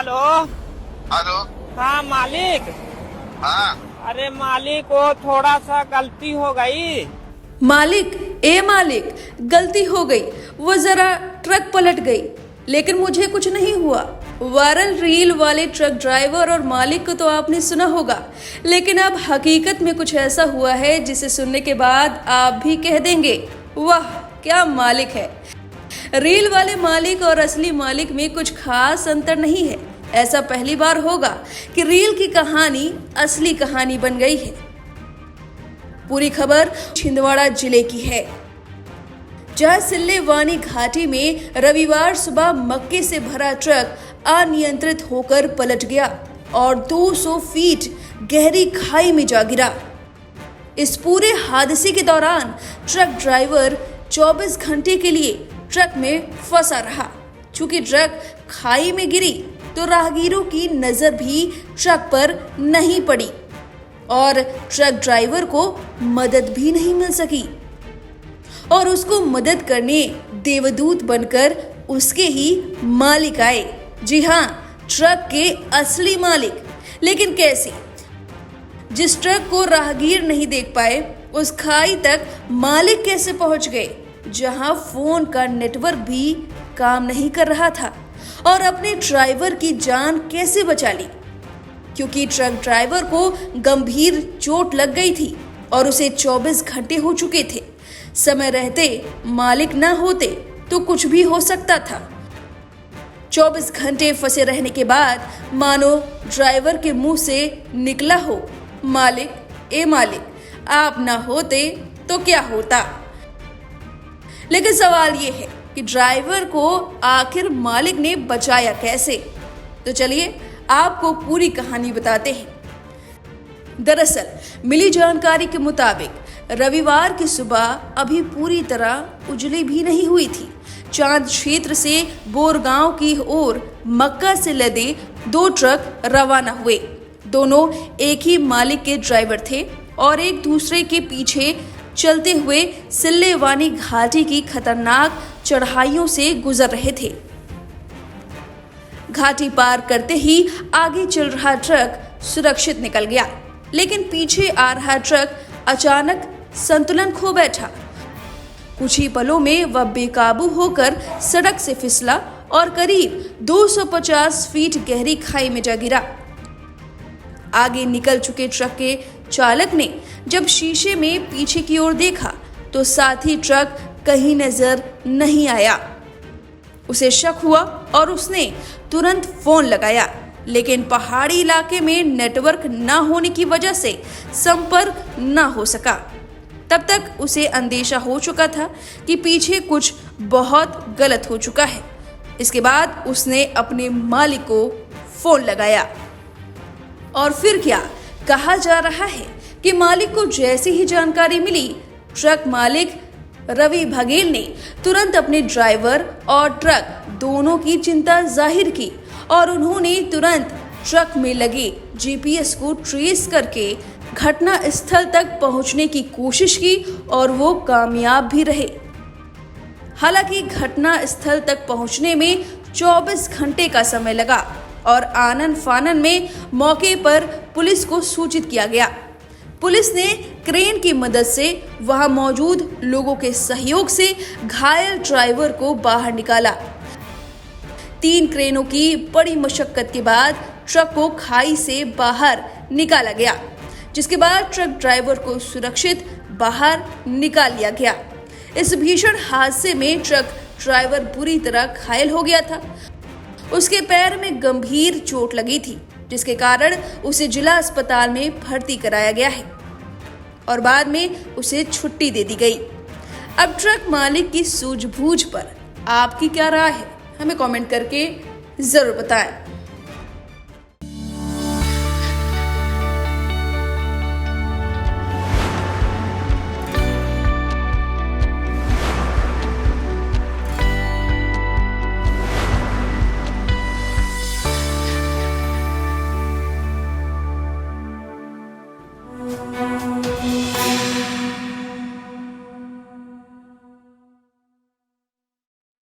Hello. Hello. हाँ मालिक। हाँ अरे मालिक, वो थोड़ा सा गलती हो गई। मालिक, गलती हो गई। वो जरा ट्रक पलट गई, लेकिन मुझे कुछ नहीं हुआ। वायरल रील वाले ट्रक ड्राइवर और मालिक को तो आपने सुना होगा, लेकिन अब हकीकत में कुछ ऐसा हुआ है जिसे सुनने के बाद आप भी कह देंगे, वाह क्या मालिक है। रील वाले मालिक और असली मालिक में कुछ खास अंतर नहीं है। ऐसा पहली बार होगा कि रील की कहानी असली कहानी बन गई है। पूरी खबर छिंदवाड़ा जिले की है, जहां सिल्लेवानी घाटी में रविवार सुबह मक्के से भरा ट्रक अनियंत्रित होकर पलट गया और 200 फीट गहरी खाई में जा गिरा। इस पूरे हादसे के दौरान ट्रक ड्राइवर 24 घंटे के लिए ट्रक में फंसा रहा। चूंकि ट्रक खाई में गिरी तो राहगीरों की नजर भी ट्रक पर नहीं पड़ी और ट्रक ड्राइवर को मदद भी नहीं मिल सकी और उसको मदद करने देवदूत बनकर उसके ही मालिक आए। जी हाँ, ट्रक के असली मालिक। लेकिन कैसे? जिस ट्रक को राहगीर नहीं देख पाए, उस खाई तक मालिक कैसे पहुंच गए, जहां फोन का नेटवर्क भी काम नहीं कर रहा था, और अपने ड्राइवर की जान कैसे बचा ली? क्योंकि ट्रक ड्राइवर को गंभीर चोट लग गई थी और उसे 24 घंटे हो चुके थे। समय रहते मालिक ना होते तो कुछ भी हो सकता था। 24 घंटे फंसे रहने के बाद मानो ड्राइवर के मुंह से निकला हो, मालिक, ए मालिक, आप ना होते तो क्या होता। लेकिन सवाल ये है कि ड्राइवर को आखिर मालिक ने बचाया कैसे? तो चलिए आपको पूरी कहानी बताते हैं। दरअसल मिली जानकारी के मुताबिक रविवार की सुबह अभी पूरी तरह उजली भी नहीं हुई थी। चांद क्षेत्र से बोरगांव की ओर मक्का से लदे 2 ट्रक रवाना हुए। दोनों एक ही मालिक के ड्राइवर थे और एक दूसरे के पीछे चलते हुए सिल्लेवानी घाटी की खतरनाक चढ़ाइयों से गुजर रहे थे। घाटी पार करते ही आगे चल रहा ट्रक सुरक्षित निकल गया, लेकिन पीछे आ रहा ट्रक अचानक संतुलन खो बैठा। कुछ ही पलों में वह बेकाबू होकर सड़क से फिसला और करीब 250 फीट गहरी खाई में जा गिरा। आगे निकल चुके ट्रक के चालक ने जब शीशे में पीछे की ओर देखा तो साथी ट्रक कहीं नजर नहीं आया। उसे शक हुआ और उसने तुरंत फोन लगाया, लेकिन पहाड़ी इलाके में नेटवर्क न होने की वजह से संपर्क न हो सका। तब तक उसे अंदेशा हो चुका था कि पीछे कुछ बहुत गलत हो चुका है। इसके बाद उसने अपने मालिक को फोन लगाया और फिर क्या, कहा जा रहा है कि मालिक को जैसी ही जानकारी मिली, ट्रक मालिक रवि बघेल ने तुरंत अपने ड्राइवर और ट्रक दोनों की चिंता जाहिर की और उन्होंने तुरंत ट्रक में लगे जीपीएस को ट्रेस करके घटना स्थल तक पहुंचने की कोशिश की और वो कामयाब भी रहे। हालांकि घटना स्थल तक पहुंचने में 24 घंटे का समय लगा और आनन फानन में मौके पर पुलिस को सूचित किया गया। पुलिस ने क्रेन की मदद से वहां मौजूद लोगों के सहयोग से घायल ड्राइवर को बाहर निकाला। 3 क्रेनों की बड़ी मशक्कत के बाद ट्रक को खाई से बाहर निकाला गया, जिसके बाद ट्रक ड्राइवर को सुरक्षित बाहर निकाल लिया गया। इस भीषण हादसे में ट्रक ड्राइवर बुरी तरह घायल हो गया था। उसके पैर में गंभीर चोट लगी थी, जिसके कारण उसे जिला अस्पताल में भर्ती कराया गया है और बाद में उसे छुट्टी दे दी गई। अब ट्रक मालिक की सूझबूझ पर आपकी क्या राय है? हमें कमेंट करके जरूर बताएं।